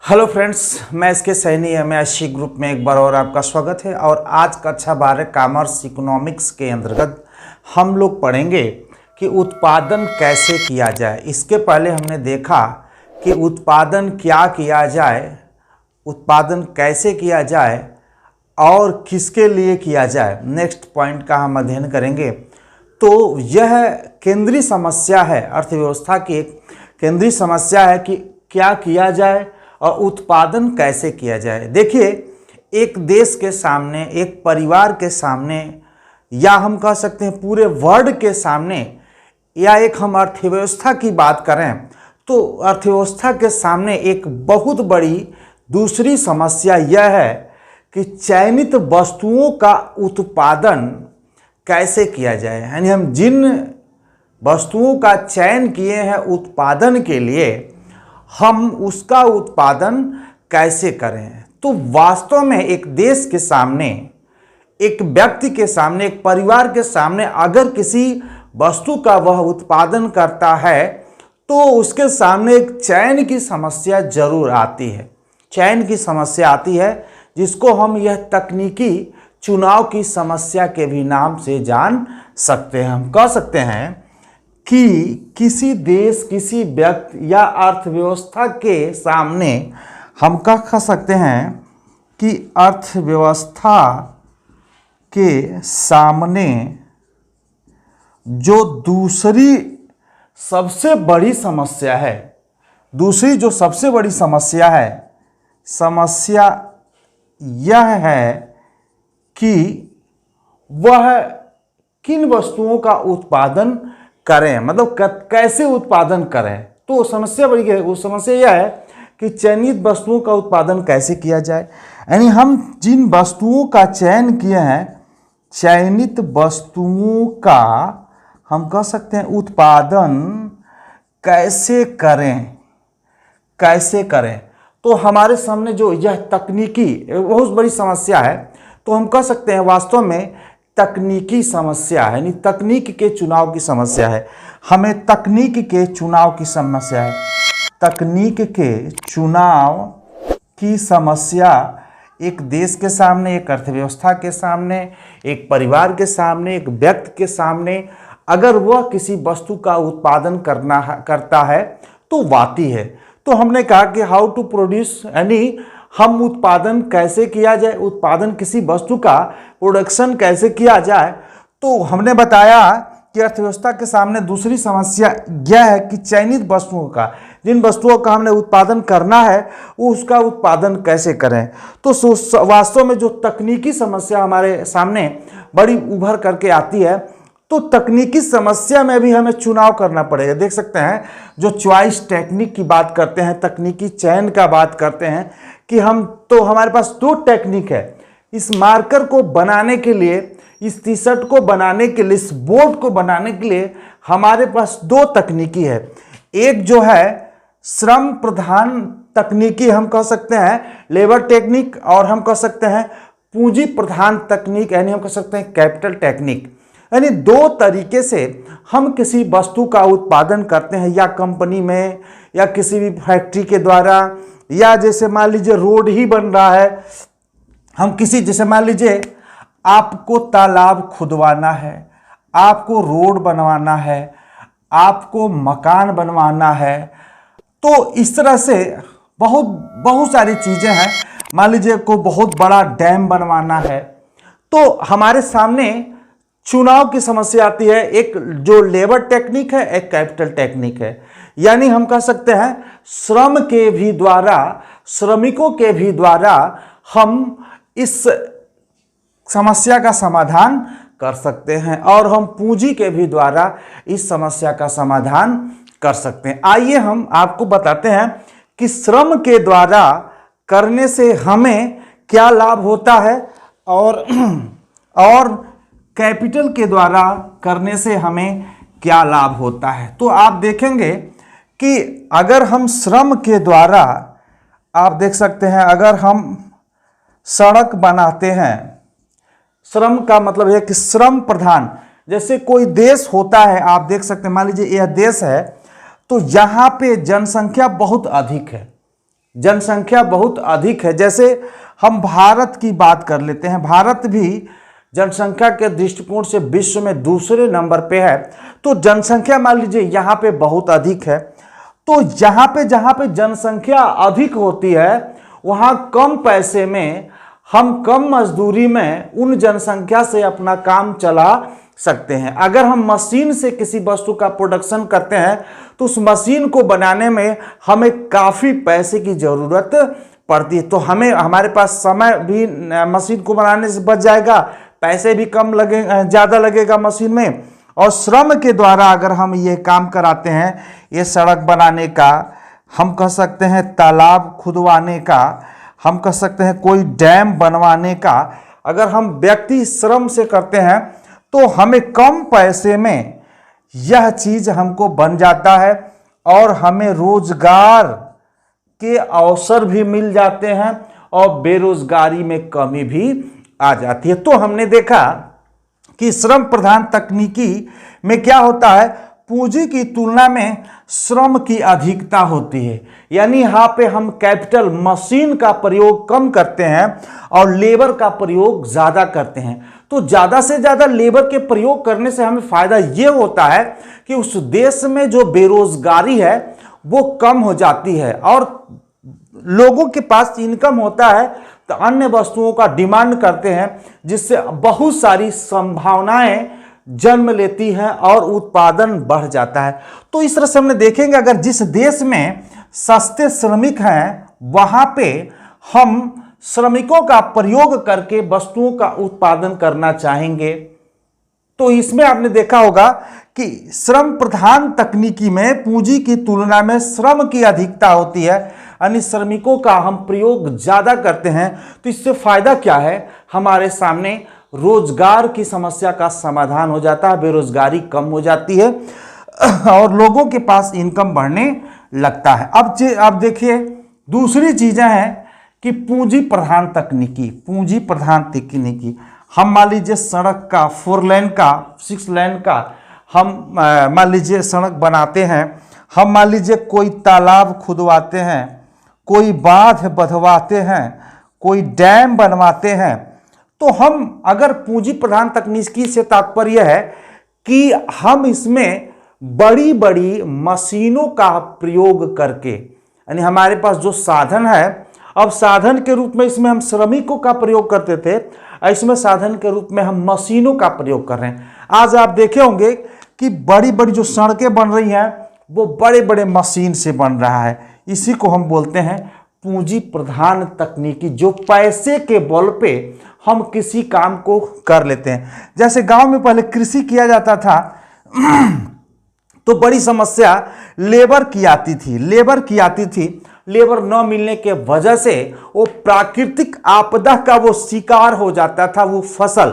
Hello friends, मैं इसके Saini MSc group में एक बार और आपका स्वागत है। और आज कक्षा 12 कॉमर्स इकोनॉमिक्स के अंतर्गत हम लोग पढ़ेंगे कि उत्पादन कैसे किया जाए। इसके पहले हमने देखा कि उत्पादन क्या किया जाए, उत्पादन कैसे किया जाए और किसके लिए किया जाए। नेक्स्ट पॉइंट का हम अध्ययन करेंगे। तो यह केंद्रीय समस्या है, अर्थव्यवस्था की एक केंद्रीय समस्या है कि क्या किया जाए और उत्पादन कैसे किया जाए। देखिए, एक देश के सामने, एक परिवार के सामने, या हम कह सकते हैं पूरे वर्ल्ड के सामने, या एक हम अर्थव्यवस्था की बात करें तो अर्थव्यवस्था के सामने एक बहुत बड़ी दूसरी समस्या यह है कि चयनित वस्तुओं का उत्पादन कैसे किया जाए। यानी हम जिन वस्तुओं का चयन किए हैं उत्पादन के लिए, हम उसका उत्पादन कैसे करें। तो वास्तव में एक देश के सामने, एक व्यक्ति के सामने, एक परिवार के सामने अगर किसी वस्तु का वह उत्पादन करता है तो उसके सामने एक चयन की समस्या जरूर आती है। चयन की समस्या आती है जिसको हम यह तकनीकी चुनाव की समस्या के भी नाम से जान सकते हैं। हम कह सकते हैं कि किसी देश, किसी व्यक्ति या अर्थव्यवस्था के सामने हम कह सकते हैं कि अर्थव्यवस्था के सामने जो दूसरी सबसे बड़ी समस्या है, दूसरी जो सबसे बड़ी समस्या है, समस्या यह है कि वह किन वस्तुओं का उत्पादन करें, मतलब कैसे उत्पादन करें। तो समस्या बड़ी है, वो समस्या यह है कि चयनित वस्तुओं का उत्पादन कैसे किया जाए। यानी हम जिन वस्तुओं का चयन किए हैं, चयनित वस्तुओं का हम कह सकते हैं उत्पादन कैसे करें, कैसे करें। तो हमारे सामने जो यह तकनीकी बहुत बड़ी समस्या है, तो हम कह सकते हैं वास्तव में तकनीकी समस्या है, यानी तकनीक के चुनाव की समस्या है। हमें तकनीक के चुनाव की समस्या है, तकनीक के चुनाव की समस्या एक देश के सामने, एक अर्थव्यवस्था के सामने, एक परिवार के सामने, एक व्यक्ति के सामने अगर वह किसी वस्तु का उत्पादन करता है तो आती है। तो हमने कहा कि हाउ टू प्रोड्यूस, यानी हम उत्पादन कैसे किया जाए, उत्पादन किसी वस्तु का प्रोडक्शन कैसे किया जाए। तो हमने बताया कि अर्थव्यवस्था के सामने दूसरी समस्या यह है कि चयनित वस्तुओं का, जिन वस्तुओं का हमने उत्पादन करना है वो उसका उत्पादन कैसे करें। तो वास्तव में जो तकनीकी समस्या हमारे सामने बड़ी उभर करके आती है, तो तकनीकी समस्या में भी हमें चुनाव करना पड़ेगा। देख सकते हैं जो चॉइस टेक्निक की बात करते हैं, तकनीकी चयन का बात करते हैं कि हमारे पास दो टेक्निक है। इस मार्कर को बनाने के लिए, इस टी शर्ट को बनाने के लिए, इस बोर्ड को बनाने के लिए हमारे पास दो तकनीकी है। एक जो है श्रम प्रधान तकनीकी हम कह सकते हैं, लेबर टेक्निक, और हम कह सकते हैं पूंजी प्रधान तकनीक, यानी हम कह सकते हैं कैपिटल टेक्निक। यानी दो तरीके से हम किसी वस्तु का उत्पादन करते हैं, या कंपनी में, या किसी भी फैक्ट्री के द्वारा, या जैसे मान लीजिए रोड ही बन रहा है, हम किसी, जैसे मान लीजिए आपको तालाब खुदवाना है, आपको रोड बनवाना है, आपको मकान बनवाना है। तो इस तरह से बहुत सारी चीजें हैं। मान लीजिए को बहुत बड़ा डैम बनवाना है, तो हमारे सामने चुनाव की समस्या आती है। एक जो लेबर टेक्निक है, एक कैपिटल टेक्निक है। यानी हम कह सकते हैं श्रम के भी द्वारा, श्रमिकों के भी द्वारा हम इस समस्या का समाधान कर सकते हैं, और हम पूंजी के भी द्वारा इस समस्या का समाधान कर सकते हैं। आइए हम आपको बताते हैं कि श्रम के द्वारा करने से हमें क्या लाभ होता है, और कैपिटल के द्वारा करने से हमें क्या लाभ होता है। तो आप देखेंगे कि अगर हम श्रम के द्वारा, आप देख सकते हैं अगर हम सड़क बनाते हैं, श्रम का मतलब है कि श्रम प्रधान, जैसे कोई देश होता है, आप देख सकते हैं मान लीजिए यह देश है, तो यहाँ पे जनसंख्या बहुत अधिक है, जनसंख्या बहुत अधिक है। जैसे हम भारत की बात कर लेते हैं, भारत भी जनसंख्या के दृष्टिकोण से विश्व में दूसरे नंबर पे है। तो जनसंख्या मान लीजिए यहाँ पे बहुत अधिक है, तो यहाँ पे जहाँ पे जनसंख्या अधिक होती है वहाँ कम पैसे में, हम कम मजदूरी में उन जनसंख्या से अपना काम चला सकते हैं। अगर हम मशीन से किसी वस्तु का प्रोडक्शन करते हैं तो उस मशीन को बनाने में हमें काफ़ी पैसे की ज़रूरत पड़ती है। तो हमें, हमारे पास समय भी मशीन को बनाने से बच जाएगा, पैसे भी कम लगे, ज़्यादा लगेगा मशीन में, और श्रम के द्वारा अगर हम ये काम कराते हैं, ये सड़क बनाने का, हम कह सकते हैं तालाब खुदवाने का, हम कह सकते हैं कोई डैम बनवाने का, अगर हम व्यक्ति श्रम से करते हैं तो हमें कम पैसे में यह चीज़ हमको बन जाता है और हमें रोजगार के अवसर भी मिल जाते हैं और बेरोजगारी में कमी भी आ जाती है। तो हमने देखा कि श्रम प्रधान तकनीकी में क्या होता है, पूंजी की तुलना में श्रम की अधिकता होती है। यानी यहाँ पे हम कैपिटल मशीन का प्रयोग कम करते हैं और लेबर का प्रयोग ज़्यादा करते हैं। तो ज़्यादा से ज़्यादा लेबर के प्रयोग करने से हमें फ़ायदा ये होता है कि उस देश में जो बेरोजगारी है वो कम हो जाती है और लोगों के पास इनकम होता है, तो अन्य वस्तुओं का डिमांड करते हैं, जिससे बहुत सारी संभावनाएं जन्म लेती हैं और उत्पादन बढ़ जाता है। तो इस तरह से हमने देखेंगे, अगर जिस देश में सस्ते श्रमिक हैं वहां पे हम श्रमिकों का प्रयोग करके वस्तुओं का उत्पादन करना चाहेंगे। तो इसमें आपने देखा होगा कि श्रम प्रधान तकनीकी में पूंजी की तुलना में श्रम की अधिकता होती है, यानी श्रमिकों का हम प्रयोग ज़्यादा करते हैं। तो इससे फायदा क्या है, हमारे सामने रोजगार की समस्या का समाधान हो जाता है, बेरोजगारी कम हो जाती है और लोगों के पास इनकम बढ़ने लगता है। अब देखिए दूसरी चीज़ें हैं कि पूंजी प्रधान तकनीकी, पूंजी प्रधान तकनीकी, हम मान लीजिए सड़क का 4 लेन का 6 लेन का हम मान लीजिए सड़क बनाते हैं, हम मान लीजिए कोई तालाब खुदवाते हैं, कोई बांध बंधवाते हैं, कोई डैम बनवाते हैं। तो हम अगर पूंजी प्रधान तकनीकी से तात्पर्य है कि हम इसमें बड़ी बड़ी मशीनों का प्रयोग करके, यानी हमारे पास जो साधन है, अब साधन के रूप में इसमें हम श्रमिकों का प्रयोग करते थे, इसमें साधन के रूप में हम मशीनों का प्रयोग कर रहे हैं। आज आप देखे होंगे कि बड़ी बड़ी जो सड़कें बन रही हैं वो बड़े बड़े मशीन से बन रहा है। इसी को हम बोलते हैं पूंजी प्रधान तकनीकी, जो पैसे के बल पे हम किसी काम को कर लेते हैं। जैसे गांव में पहले कृषि किया जाता था तो बड़ी समस्या लेबर की आती थी। लेबर न मिलने के वजह से वो प्राकृतिक आपदा का वो शिकार हो जाता था वो फसल,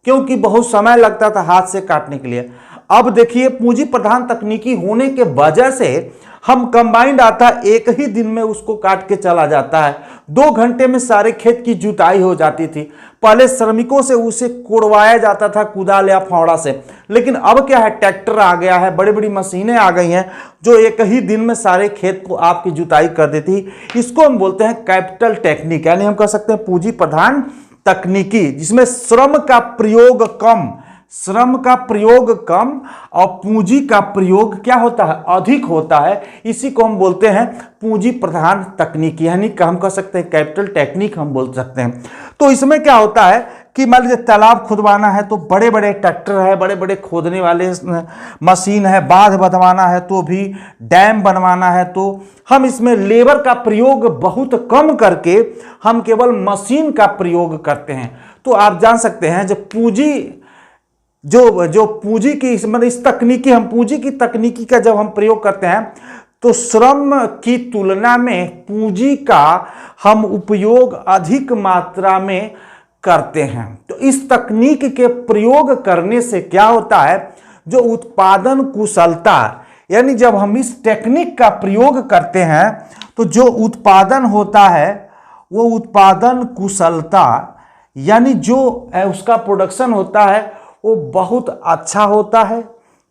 क्योंकि बहुत समय लगता था हाथ से काटने के लिए। अब देखिए पूंजी प्रधान तकनीकी होने के वजह से हम कंबाइंड आता है, एक ही दिन में उसको काट के चला जाता है। 2 घंटे में सारे खेत की जुताई हो जाती थी। पहले श्रमिकों से उसे कोड़वाया जाता था कुदाल या फावड़ा से, लेकिन अब क्या है, ट्रैक्टर आ गया है, बड़ी बड़ी मशीनें आ गई हैं जो एक ही दिन में सारे खेत को आपकी जुताई कर देती। इसको हम बोलते हैं कैपिटल टेक्निक, यानी हम कह सकते हैं पूंजी प्रधान तकनीकी, जिसमें श्रम का प्रयोग कम और पूंजी का प्रयोग क्या होता है, अधिक होता है। इसी को हम बोलते हैं पूंजी प्रधान तकनीकी, यानी हम कह सकते हैं कैपिटल टेक्निक हम बोल सकते हैं। तो इसमें क्या होता है कि मान लीजिए तालाब खुदवाना है तो बड़े बड़े ट्रैक्टर है, बड़े बड़े खोदने वाले मशीन है, बांध बंधवाना है तो भी, डैम बनवाना है तो हम इसमें लेबर का प्रयोग बहुत कम करके हम केवल मशीन का प्रयोग करते हैं। तो आप जान सकते हैं जब पूंजी जो पूंजी की मतलब इस तकनीकी, हम पूंजी की तकनीकी का जब हम प्रयोग करते हैं तो श्रम की तुलना में पूंजी का हम उपयोग अधिक मात्रा में करते हैं। तो इस तकनीक के प्रयोग करने से क्या होता है, जो उत्पादन कुशलता, यानी जब हम इस टेक्निक का प्रयोग करते हैं तो जो उत्पादन होता है वो उत्पादन कुशलता, यानी जो उसका प्रोडक्शन होता है वो बहुत अच्छा होता है,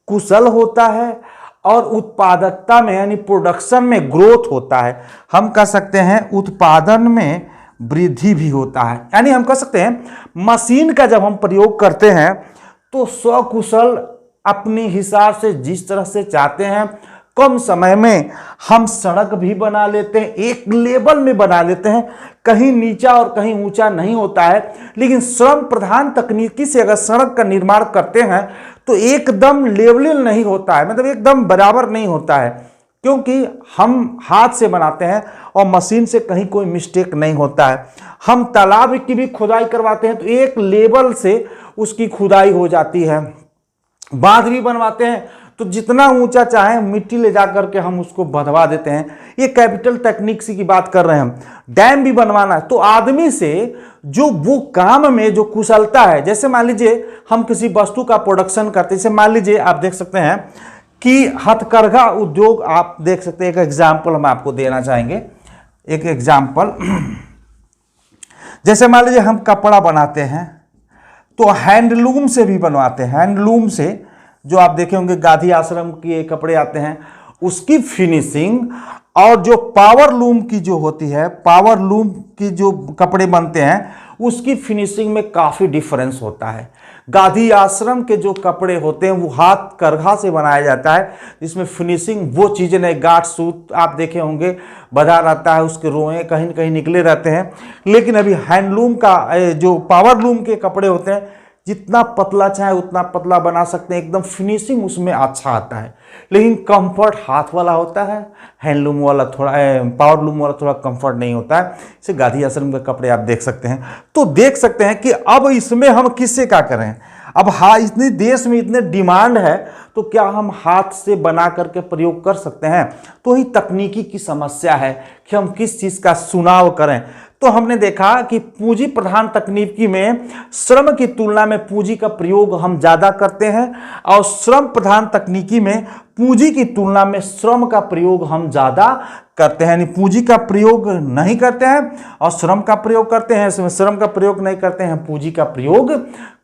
कुशल होता है और उत्पादकता में यानी प्रोडक्शन में ग्रोथ होता है। हम कह सकते हैं उत्पादन में वृद्धि भी होता है। यानी हम कह सकते हैं मशीन का जब हम प्रयोग करते हैं तो स्वकुशल अपने हिसाब से जिस तरह से चाहते हैं कम समय में हम सड़क भी बना लेते हैं, एक लेवल में बना लेते हैं, कहीं नीचा और कहीं ऊंचा नहीं होता है। लेकिन श्रम प्रधान तकनीकी से अगर सड़क का निर्माण करते हैं तो एकदम लेवल नहीं होता है, मतलब एकदम बराबर नहीं होता है, क्योंकि हम हाथ से बनाते हैं और मशीन से कहीं कोई मिस्टेक नहीं होता है। हम तालाब की भी खुदाई करवाते हैं तो एक लेवल से उसकी खुदाई हो जाती है। बांध भी बनवाते हैं तो जितना ऊंचा चाहे मिट्टी ले जा करके हम उसको बंधवा देते हैं। ये कैपिटल टेक्निक की बात कर रहे हैं हम। डैम भी बनवाना है तो आदमी से जो वो काम में जो कुशलता है, जैसे मान लीजिए हम किसी वस्तु का प्रोडक्शन करते हैं, जैसे मान लीजिए आप देख सकते हैं कि हथकरघा उद्योग आप देख सकते हैं। एक एग्जाम्पल हम आपको देना चाहेंगे, एक एग्जाम्पल। जैसे मान लीजिए हम कपड़ा बनाते हैं तो हैंडलूम से भी बनवाते हैं। हैंडलूम से जो आप देखे होंगे गांधी आश्रम के कपड़े आते हैं, उसकी फिनिशिंग और जो पावर लूम की जो होती है, पावर लूम की जो कपड़े बनते हैं उसकी फिनिशिंग में काफ़ी डिफरेंस होता है। गांधी आश्रम के जो कपड़े होते हैं वो हाथ करघा से बनाया जाता है, जिसमें फिनिशिंग वो चीज़ें नहीं। गाठ सूत आप देखे होंगे बधा रहता है, उसके रोए कहीं न कहीं निकले रहते हैं। लेकिन अभी हैंडलूम का जो पावर लूम के कपड़े होते हैं, जितना पतला चाहे उतना पतला बना सकते हैं, एकदम फिनिशिंग उसमें अच्छा आता है। लेकिन कंफर्ट हाथ वाला होता है, हैंडलूम वाला थोड़ा, पावर लूम वाला थोड़ा कंफर्ट नहीं होता है। इसे गांधी आश्रम के कपड़े आप देख सकते हैं। तो देख सकते हैं कि अब इसमें हम किससे क्या करें। अब हाँ, इतने देश में इतने डिमांड है तो क्या हम हाथ से बना करके प्रयोग कर सकते हैं? तो ही तकनीकी की समस्या है कि हम किस चीज़ का चुनाव करें। तो हमने देखा कि पूंजी प्रधान तकनीकी में श्रम की तुलना में पूंजी का प्रयोग हम ज़्यादा करते हैं और श्रम प्रधान तकनीकी में पूंजी की तुलना में श्रम का प्रयोग हम ज़्यादा करते हैं। यानी पूंजी का प्रयोग नहीं करते हैं और श्रम का प्रयोग करते हैं। इसमें श्रम का प्रयोग नहीं करते हैं, पूंजी का प्रयोग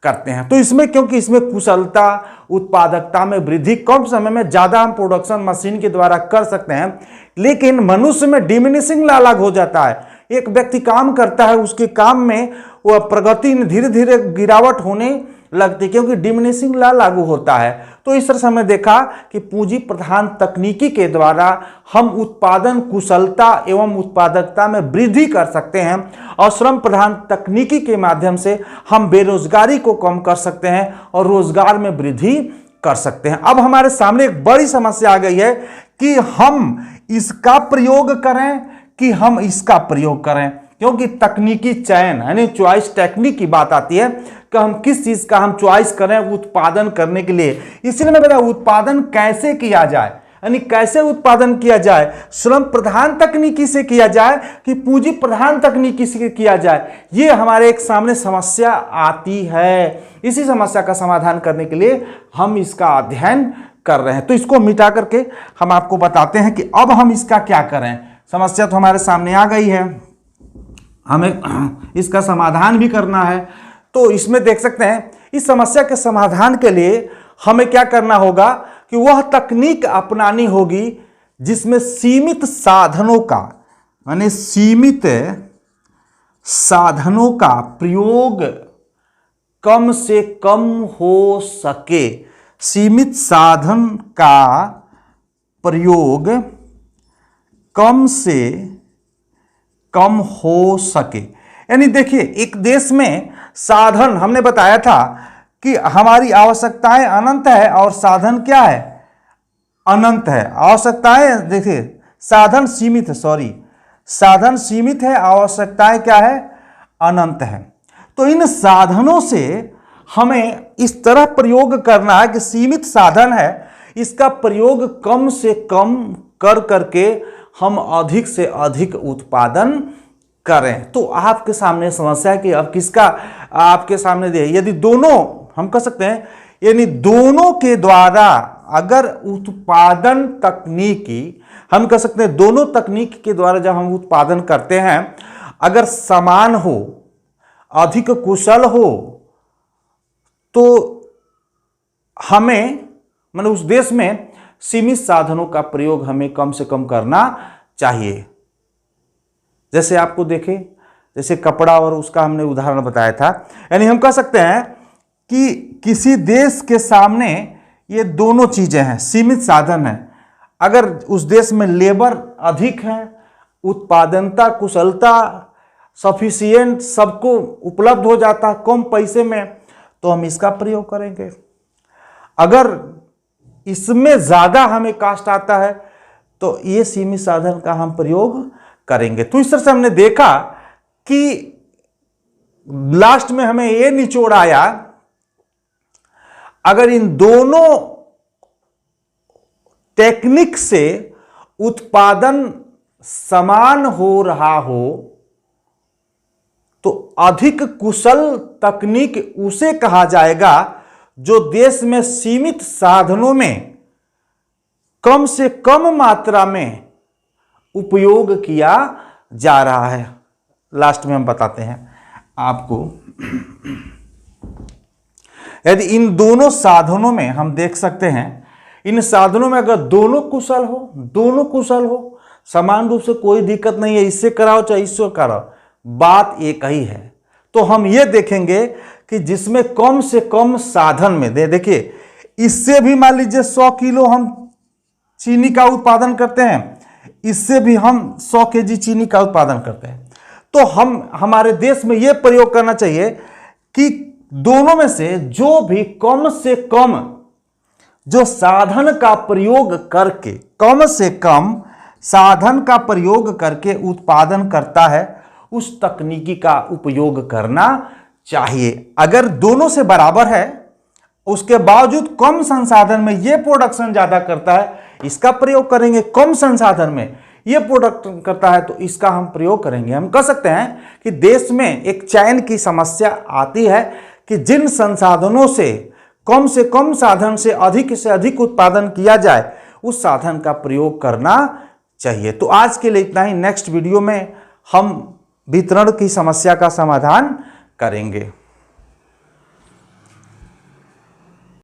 करते हैं। तो इसमें क्योंकि इसमें कुशलता, उत्पादकता में वृद्धि, कम समय में ज़्यादा हम प्रोडक्शन मशीन के द्वारा कर सकते हैं। लेकिन मनुष्य में डिमिनिशिंग अलग हो जाता है। एक व्यक्ति काम करता है, उसके काम में वह प्रगति धीरे धीरे गिरावट होने लगती है क्योंकि डिमिनिशिंग लॉ लागू होता है। तो इस तरह से हमने देखा कि पूंजी प्रधान तकनीकी के द्वारा हम उत्पादन कुशलता एवं उत्पादकता में वृद्धि कर सकते हैं और श्रम प्रधान तकनीकी के माध्यम से हम बेरोजगारी को कम कर सकते हैं और रोजगार में वृद्धि कर सकते हैं। अब हमारे सामने एक बड़ी समस्या आ गई है कि हम इसका प्रयोग करें कि हम इसका प्रयोग करें, क्योंकि तकनीकी चयन यानी चॉइस टेक्निक की बात आती है कि हम किस चीज का हम चॉइस करें उत्पादन करने के लिए। इसलिए मैं बताऊं उत्पादन कैसे किया जाए, यानी कैसे उत्पादन किया जाए, श्रम प्रधान तकनीकी से किया जाए कि पूंजी प्रधान तकनीकी से किया जाए, ये हमारे एक सामने समस्या आती है। इसी समस्या का समाधान करने के लिए हम इसका अध्ययन कर रहे हैं। तो इसको मिटा करके हम आपको बताते हैं कि अब हम इसका क्या करें। समस्या तो हमारे सामने आ गई है, हमें इसका समाधान भी करना है। तो इसमें देख सकते हैं इस समस्या के समाधान के लिए हमें क्या करना होगा कि वह तकनीक अपनानी होगी जिसमें सीमित साधनों का यानी सीमित साधनों का प्रयोग कम से कम हो सके। सीमित साधन का प्रयोग कम से कम हो सके। यानी देखिए एक देश में साधन हमने बताया था कि हमारी आवश्यकताएं अनंत है और साधन क्या है, अनंत है। आवश्यकताएं देखिए साधन सीमित है, साधन सीमित है, आवश्यकताएं क्या है, अनंत है। तो इन साधनों से हमें इस तरह प्रयोग करना है कि सीमित साधन है, इसका प्रयोग कम से कम कर करके हम अधिक से अधिक उत्पादन करें। तो आपके सामने समस्या है कि अब किसका आपके सामने दे, यदि दोनों हम कह सकते हैं यानी दोनों के द्वारा अगर उत्पादन तकनीकी हम कह सकते हैं दोनों तकनीक के द्वारा जब हम उत्पादन करते हैं अगर समान हो, अधिक कुशल हो, तो हमें मतलब उस देश में सीमित साधनों का प्रयोग हमें कम से कम करना चाहिए। जैसे आपको देखें, जैसे कपड़ा और उसका हमने उदाहरण बताया था, यानी हम कह सकते हैं कि किसी देश के सामने ये दोनों चीजें हैं, सीमित साधन है। अगर उस देश में लेबर अधिक है, उत्पादनता, कुशलता सफिशिएंट, सबको उपलब्ध हो जाता कम पैसे में, तो हम इसका प्रयोग करेंगे। अगर इसमें ज्यादा हमें कास्ट आता है तो ये सीमित साधन का हम प्रयोग करेंगे। तो इस तरह से हमने देखा कि लास्ट में हमें ये निचोड़ आया, अगर इन दोनों टेक्निक से उत्पादन समान हो रहा हो तो अधिक कुशल तकनीक उसे कहा जाएगा जो देश में सीमित साधनों में कम से कम मात्रा में उपयोग किया जा रहा है। लास्ट में हम बताते हैं आपको, यदि इन दोनों साधनों में हम देख सकते हैं, इन साधनों में अगर दोनों कुशल हो, समान रूप से कोई दिक्कत नहीं है, इससे कराओ चाहे इससे कराओ, बात एक ही है। तो हम ये देखेंगे कि जिसमें कम से कम साधन में देखिए, इससे भी मान लीजिए 100 किलो हम चीनी का उत्पादन करते हैं, इससे भी हम 100 केजी चीनी का उत्पादन करते हैं। तो हमारे देश में यह प्रयोग करना चाहिए कि दोनों में से जो भी कम से कम जो साधन का प्रयोग करके, कम से कम साधन का प्रयोग करके उत्पादन करता है, उस तकनीकी का उपयोग करना चाहिए। अगर दोनों से बराबर है, उसके बावजूद कम संसाधन में यह प्रोडक्शन ज्यादा करता है, इसका प्रयोग करेंगे। कम संसाधन में यह प्रोडक्शन करता है तो इसका हम प्रयोग करेंगे। हम कह सकते हैं कि देश में एक चयन की समस्या आती है कि जिन संसाधनों से कम साधन से अधिक उत्पादन किया जाए, उस साधन का प्रयोग करना चाहिए। तो आज के लिए इतना ही। नेक्स्ट वीडियो में हम वितरण की समस्या का समाधान करेंगे।